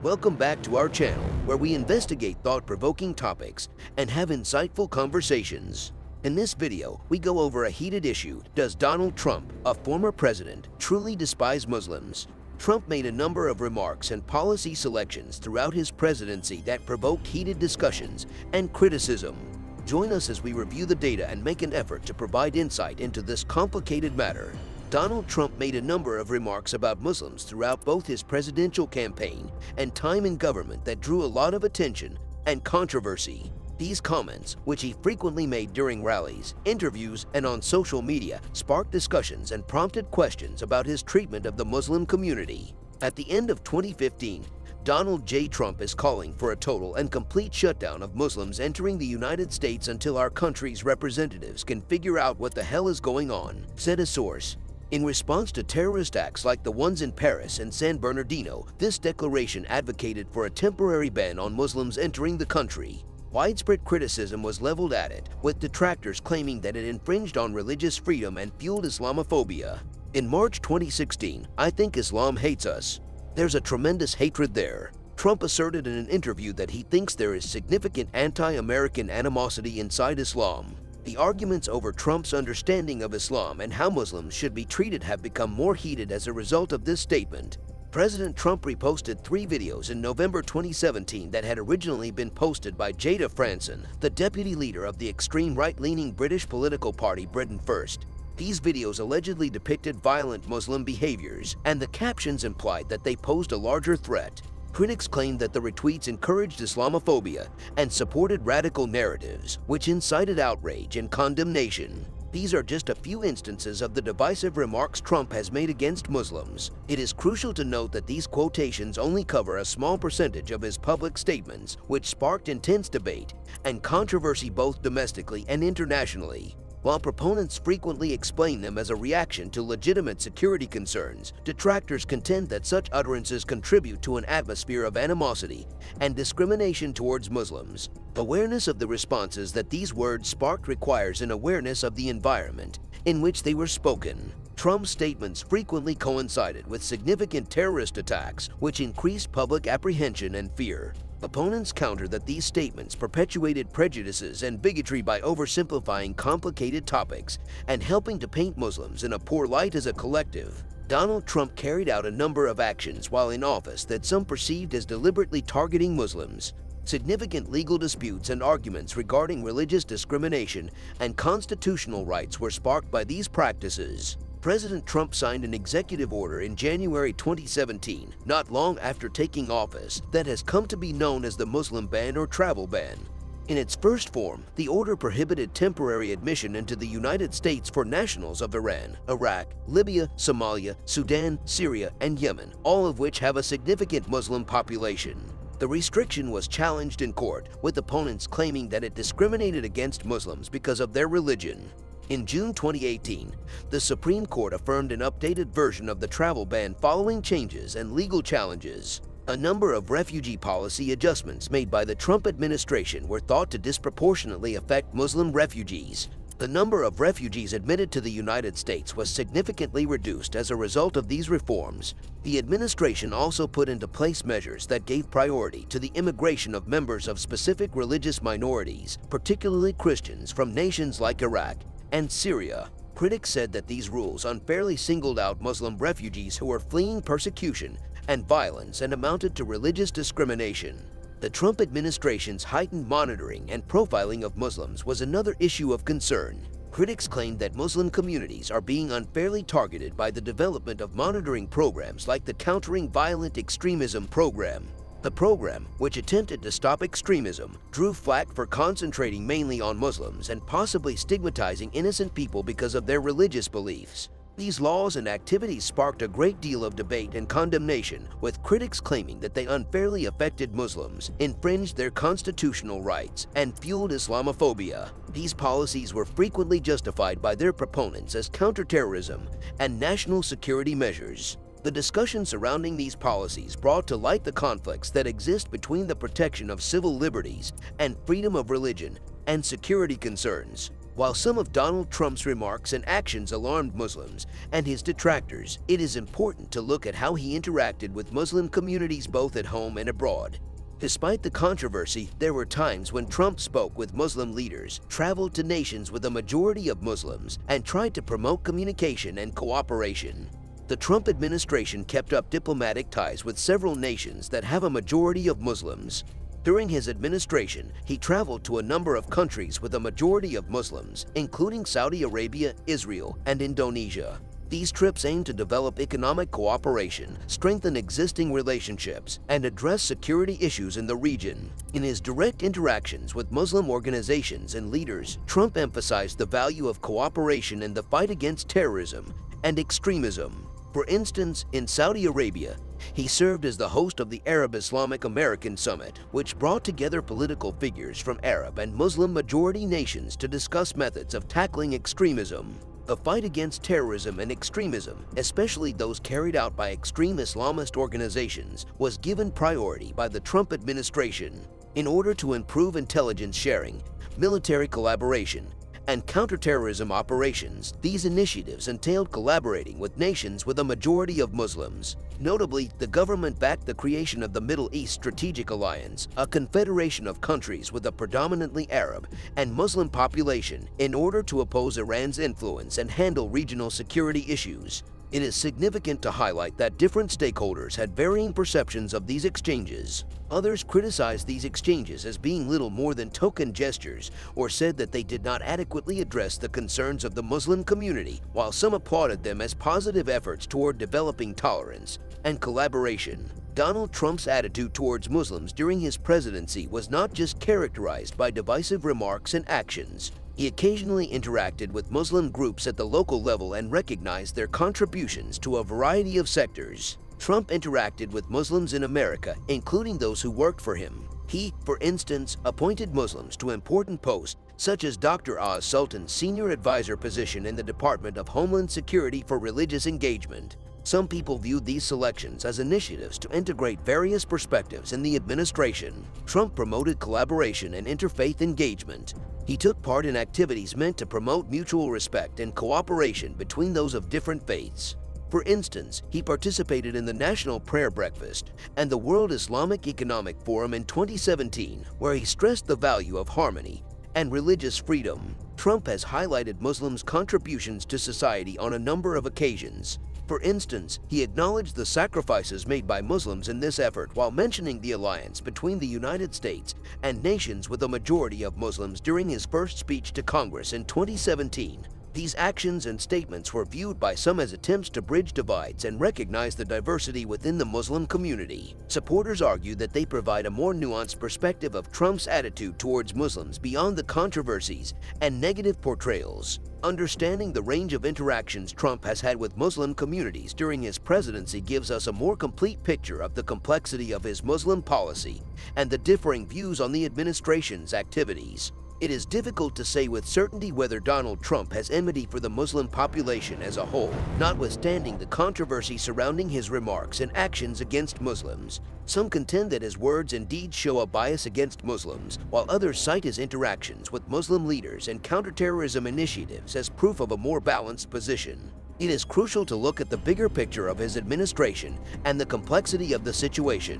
Welcome back to our channel, where we investigate thought-provoking topics and have insightful conversations. In this video, we go over a heated issue: does Donald Trump, a former president, truly despise Muslims? Trump made a number of remarks and policy selections throughout his presidency that provoked heated discussions and criticism. Join us as we review the data and make an effort to provide insight into this complicated matter. Donald Trump made a number of remarks about Muslims throughout both his presidential campaign and time in government that drew a lot of attention and controversy. These comments, which he frequently made during rallies, interviews, and on social media, sparked discussions and prompted questions about his treatment of the Muslim community. At the end of 2015, Donald J. Trump is calling for a total and complete shutdown of Muslims entering the United States until our country's representatives can figure out what the hell is going on, said a source. In response to terrorist acts like the ones in Paris and San Bernardino, this declaration advocated for a temporary ban on Muslims entering the country. Widespread criticism was leveled at it, with detractors claiming that it infringed on religious freedom and fueled Islamophobia. In March 2016, "I think Islam hates us. There's a tremendous hatred there." Trump asserted in an interview that he thinks there is significant anti-American animosity inside Islam. The arguments over Trump's understanding of Islam and how Muslims should be treated have become more heated as a result of this statement. President Trump reposted 3 videos in November 2017 that had originally been posted by Jada Franson, the deputy leader of the extreme right-leaning British political party Britain First. These videos allegedly depicted violent Muslim behaviors, and the captions implied that they posed a larger threat. Critics claimed that the retweets encouraged Islamophobia and supported radical narratives, which incited outrage and condemnation. These are just a few instances of the divisive remarks Trump has made against Muslims. It is crucial to note that these quotations only cover a small percentage of his public statements, which sparked intense debate and controversy both domestically and internationally. While proponents frequently explain them as a reaction to legitimate security concerns, detractors contend that such utterances contribute to an atmosphere of animosity and discrimination towards Muslims. Awareness of the responses that these words sparked requires an awareness of the environment in which they were spoken. Trump's statements frequently coincided with significant terrorist attacks, which increased public apprehension and fear. Opponents counter that these statements perpetuated prejudices and bigotry by oversimplifying complicated topics and helping to paint Muslims in a poor light as a collective. Donald Trump carried out a number of actions while in office that some perceived as deliberately targeting Muslims. Significant legal disputes and arguments regarding religious discrimination and constitutional rights were sparked by these practices. President Trump signed an executive order in January 2017, not long after taking office, that has come to be known as the Muslim ban or travel ban. In its first form, the order prohibited temporary admission into the United States for nationals of Iran, Iraq, Libya, Somalia, Sudan, Syria, and Yemen, all of which have a significant Muslim population. The restriction was challenged in court, with opponents claiming that it discriminated against Muslims because of their religion. In June 2018, the Supreme Court affirmed an updated version of the travel ban following changes and legal challenges. A number of refugee policy adjustments made by the Trump administration were thought to disproportionately affect Muslim refugees. The number of refugees admitted to the United States was significantly reduced as a result of these reforms. The administration also put into place measures that gave priority to the immigration of members of specific religious minorities, particularly Christians from nations like Iraq and Syria. Critics said that these rules unfairly singled out Muslim refugees who were fleeing persecution and violence and amounted to religious discrimination. The Trump administration's heightened monitoring and profiling of Muslims was another issue of concern. Critics claimed that Muslim communities are being unfairly targeted by the development of monitoring programs like the Countering Violent Extremism program. The program, which attempted to stop extremism, drew flack for concentrating mainly on Muslims and possibly stigmatizing innocent people because of their religious beliefs. These laws and activities sparked a great deal of debate and condemnation, with critics claiming that they unfairly affected Muslims, infringed their constitutional rights, and fueled Islamophobia. These policies were frequently justified by their proponents as counterterrorism and national security measures. The discussion surrounding these policies brought to light the conflicts that exist between the protection of civil liberties and freedom of religion and security concerns. While some of Donald Trump's remarks and actions alarmed Muslims and his detractors, it is important to look at how he interacted with Muslim communities both at home and abroad. Despite the controversy, there were times when Trump spoke with Muslim leaders, traveled to nations with a majority of Muslims, and tried to promote communication and cooperation. The Trump administration kept up diplomatic ties with several nations that have a majority of Muslims. During his administration, he traveled to a number of countries with a majority of Muslims, including Saudi Arabia, Israel, and Indonesia. These trips aim to develop economic cooperation, strengthen existing relationships, and address security issues in the region. In his direct interactions with Muslim organizations and leaders, Trump emphasized the value of cooperation in the fight against terrorism and extremism. For instance, in Saudi Arabia, he served as the host of the Arab Islamic American Summit, which brought together political figures from Arab and Muslim majority nations to discuss methods of tackling extremism. The fight against terrorism and extremism, especially those carried out by extreme Islamist organizations, was given priority by the Trump administration. In order to improve intelligence sharing, military collaboration, and counterterrorism operations, these initiatives entailed collaborating with nations with a majority of Muslims. Notably, the government backed the creation of the Middle East Strategic Alliance, a confederation of countries with a predominantly Arab and Muslim population, in order to oppose Iran's influence and handle regional security issues. It is significant to highlight that different stakeholders had varying perceptions of these exchanges. Others criticized these exchanges as being little more than token gestures or said that they did not adequately address the concerns of the Muslim community, while some applauded them as positive efforts toward developing tolerance and collaboration. Donald Trump's attitude towards Muslims during his presidency was not just characterized by divisive remarks and actions. He occasionally interacted with Muslim groups at the local level and recognized their contributions to a variety of sectors. Trump interacted with Muslims in America, including those who worked for him. He, for instance, appointed Muslims to important posts, such as Dr. Oz Sultan's senior advisor position in the Department of Homeland Security for religious engagement. Some people viewed these selections as initiatives to integrate various perspectives in the administration. Trump promoted collaboration and interfaith engagement. He took part in activities meant to promote mutual respect and cooperation between those of different faiths. For instance, he participated in the National Prayer Breakfast and the World Islamic Economic Forum in 2017, where he stressed the value of harmony and religious freedom. Trump has highlighted Muslims' contributions to society on a number of occasions. For instance, he acknowledged the sacrifices made by Muslims in this effort while mentioning the alliance between the United States and nations with a majority of Muslims during his first speech to Congress in 2017. These actions and statements were viewed by some as attempts to bridge divides and recognize the diversity within the Muslim community. Supporters argue that they provide a more nuanced perspective of Trump's attitude towards Muslims beyond the controversies and negative portrayals. Understanding the range of interactions Trump has had with Muslim communities during his presidency gives us a more complete picture of the complexity of his Muslim policy and the differing views on the administration's activities. It is difficult to say with certainty whether Donald Trump has enmity for the Muslim population as a whole, notwithstanding the controversy surrounding his remarks and actions against Muslims. Some contend that his words and deeds show a bias against Muslims, while others cite his interactions with Muslim leaders and counterterrorism initiatives as proof of a more balanced position. It is crucial to look at the bigger picture of his administration and the complexity of the situation.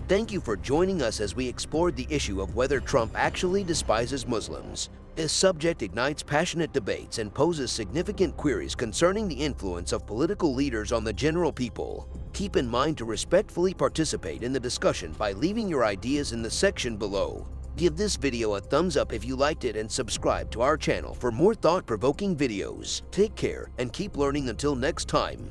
Thank you for joining us as we explored the issue of whether Trump actually despises Muslims. This subject ignites passionate debates and poses significant queries concerning the influence of political leaders on the general people. Keep in mind to respectfully participate in the discussion by leaving your ideas in the section below. Give this video a thumbs up if you liked it and subscribe to our channel for more thought-provoking videos. Take care and keep learning until next time.